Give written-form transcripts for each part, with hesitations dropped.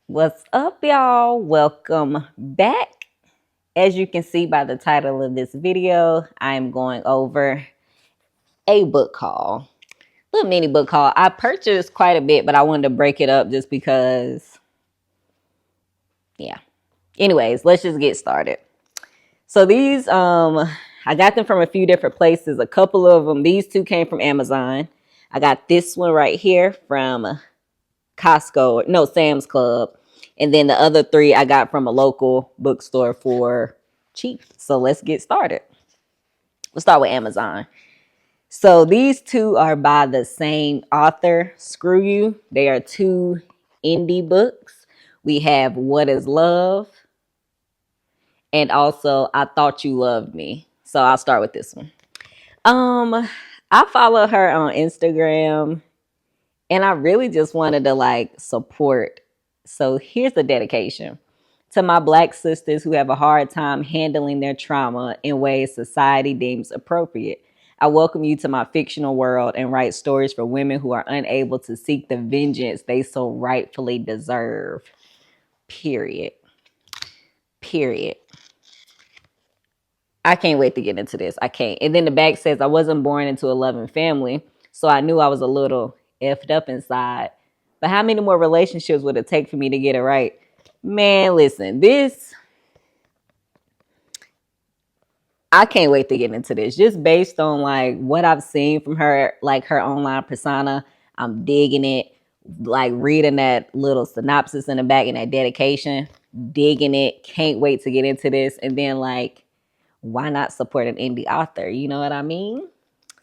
What's up, y'all? Welcome back. As you can see by the title of this video, I'm going over a book haul. Little mini book haul. I purchased quite a bit, but I wanted to break it up just because, yeah. Anyways, let's just get started. So these, I got them from a few different places. A couple of them, these two came from Amazon. I got this one right here from Costco, no, Sam's Club. And then the other three I got from a local bookstore for cheap. So let's get started. We'll start with Amazon. So these two are by the same author, Screw You. They are two indie books. We have What is Love and also I Thought You Loved Me. So I'll start with this one. I follow her on Instagram and I really just wanted to support. So here's the dedication to my Black sisters who have a hard time handling their trauma in ways society deems appropriate. I welcome you to my fictional world and write stories for women who are unable to seek the vengeance they so rightfully deserve. Period. Period. I can't wait to get into this. I can't. And then the back says, I wasn't born into a loving family, so I knew I was a little effed up inside. But how many more relationships would it take for me to get it right? Man, listen, I can't wait to get into this. Just based on what I've seen from her, her online persona, I'm digging it. Like reading that little synopsis in the back and that dedication, digging it. Can't wait to get into this. And then why not support an indie author? You know what I mean?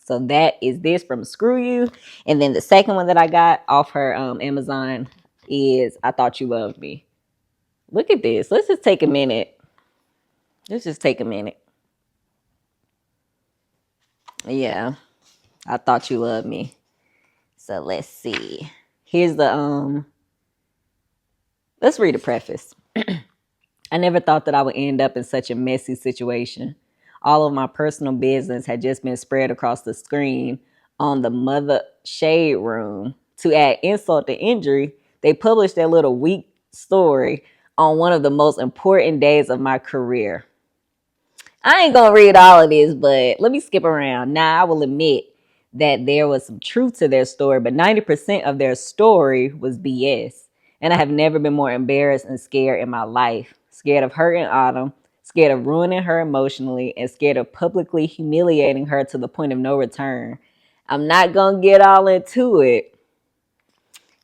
So that is this from Screw You. And then the second one that I got off her Amazon is I Thought You Loved Me. Look at this. Let's just take a minute. Yeah. I Thought You Loved Me. So let's see. Here's the let's read the preface. I never thought that I would end up in such a messy situation. All of my personal business had just been spread across the screen on the Mother Shade Room. To add insult to injury, they published their little weak story on one of the most important days of my career. I ain't gonna read all of this, but let me skip around. Now, I will admit that there was some truth to their story, but 90% of their story was BS. And I have never been more embarrassed and scared in my life. Scared of hurting Autumn, scared of ruining her emotionally, and scared of publicly humiliating her to the point of no return. I'm not gonna get all into it.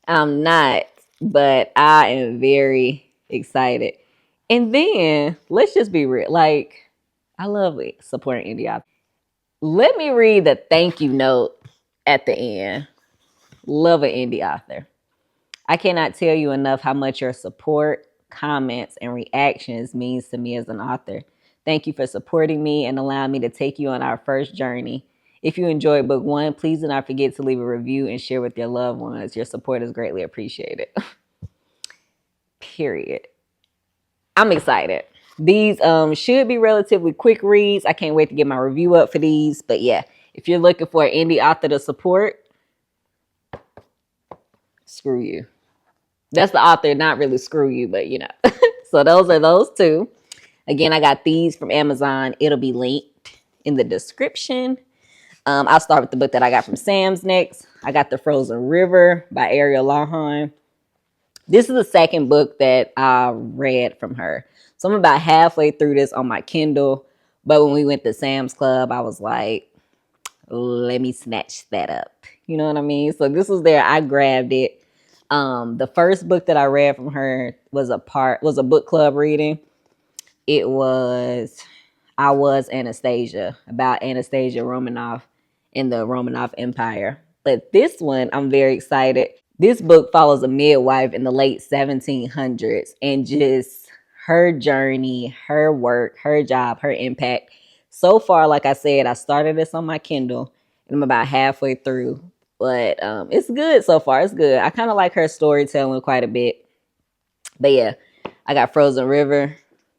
I'm not, but I am very excited. And then let's just be real. I love it, supporting indie authors. Let me read the thank you note at the end. Love an indie author. I cannot tell you enough how much your support, comments, and reactions means to me as an author. Thank you for supporting me and allowing me to take you on our first journey. If you enjoyed book one, please do not forget to leave a review and share with your loved ones. Your support is greatly appreciated. Period. I'm excited. These should be relatively quick reads. I can't wait to get my review up for these. But yeah, if you're looking for an indie author to support, Screw You. That's the author, not really Screw You, but you know. So those are those two. Again, I got these from Amazon. It'll be linked in the description. I'll start with the book that I got from Sam's next. I got The Frozen River by Ariel Lawhon. This is the second book that I read from her. So I'm about halfway through this on my Kindle. But when we went to Sam's Club, I was like, let me snatch that up. You know what I mean? So this was there. I grabbed it. The first book that I read from her was a book club reading. It was I Was Anastasia, about Anastasia Romanoff in the Romanov Empire. But this one, I'm very excited. This book follows a midwife in the late 1700s and just her journey, her work, her job, her impact. So far, like I said, I started this on my Kindle and I'm about halfway through. But it's good so far. It's good. I kind of like her storytelling quite a bit. But yeah, I got Frozen River.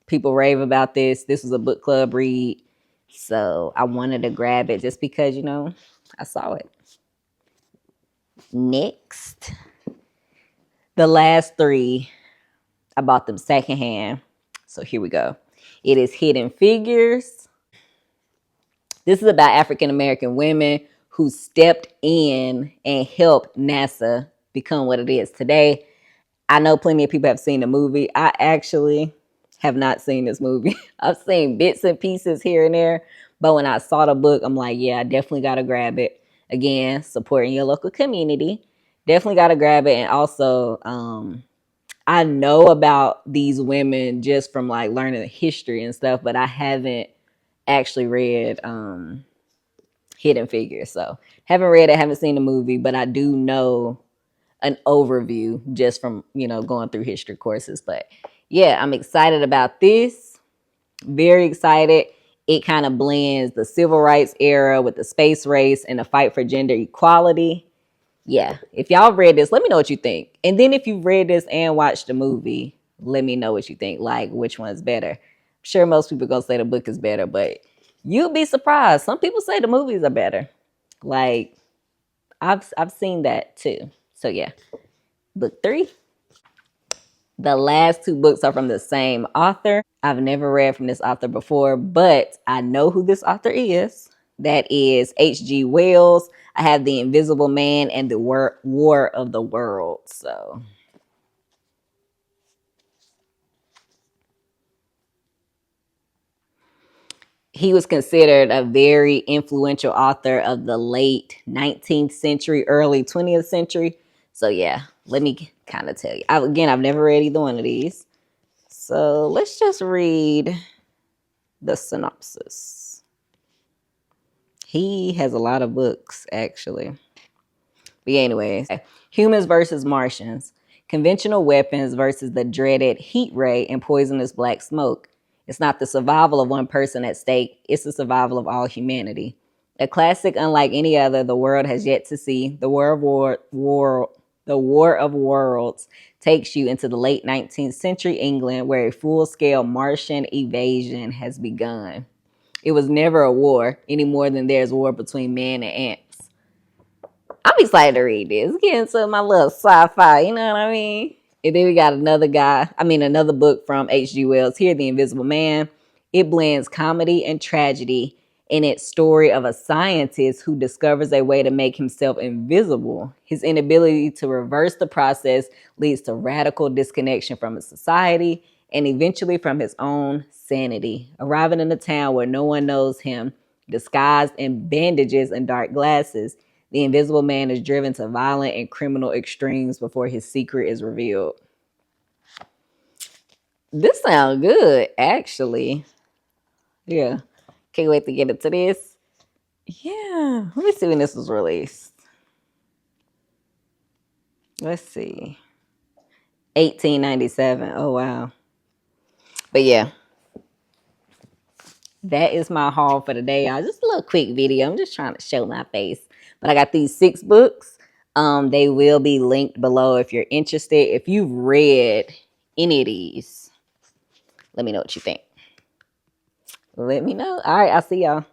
People rave about this. This was a book club read. So I wanted to grab it just because, you know, I saw it. Next, the last three I bought them secondhand. So here we go. It is Hidden Figures. This is about African American women who stepped in and helped NASA become what it is today. I know plenty of people have seen the movie. I actually have not seen this movie. I've seen bits and pieces here and there, but when I saw the book, I'm like, yeah, I definitely got to grab it. Again, supporting your local community. Definitely got to grab it. And also, I know about these women just from like learning the history and stuff, but I haven't actually read Hidden Figures. So haven't read it, haven't seen the movie, but I do know an overview just from, going through history courses. But yeah, I'm excited about this. Very excited. It kind of blends the civil rights era with the space race and the fight for gender equality. Yeah, if y'all read this, let me know what you think. And then if you've read this and watched the movie, let me know what you think. Like, which one's better? I'm sure most people gonna say the book is better, but you'll be surprised. Some people say the movies are better. Like, I've seen that too. So yeah, book 3. The last 2 books are from the same author. I've never read from this author before, but I know who this author is. That is H.G. Wells. I have The Invisible Man and The War of the Worlds. So he was considered a very influential author of the late 19th century, early 20th century. So yeah, let me kind of tell you. I've never read either one of these. So let's just read the synopsis. He has a lot of books, actually. But anyways, humans versus Martians. Conventional weapons versus the dreaded heat ray and poisonous black smoke. It's not the survival of one person at stake, it's the survival of all humanity. A classic unlike any other the world has yet to see, the War of Worlds takes you into the late 19th century England where a full-scale Martian invasion has begun. It was never a war any more than there's war between man and ants. I'm excited to read this. Get into my little sci-fi, you know what I mean? And then we got another book from H.G. Wells here, The Invisible Man. It blends comedy and tragedy in its story of a scientist who discovers a way to make himself invisible. His inability to reverse the process leads to radical disconnection from his society and eventually from his own sanity. Arriving in a town where no one knows him, disguised in bandages and dark glasses, the Invisible Man is driven to violent and criminal extremes before his secret is revealed. This sounds good, actually. Yeah. Can't wait to get into this. Yeah. Let me see when this was released. Let's see. 1897. Oh, wow. But yeah. That is my haul for the day, y'all. Just a little quick video. I'm just trying to show my face. But I got these 6 books. They will be linked below if you're interested. If you've read any of these, let me know what you think. Let me know. All right, I'll see y'all.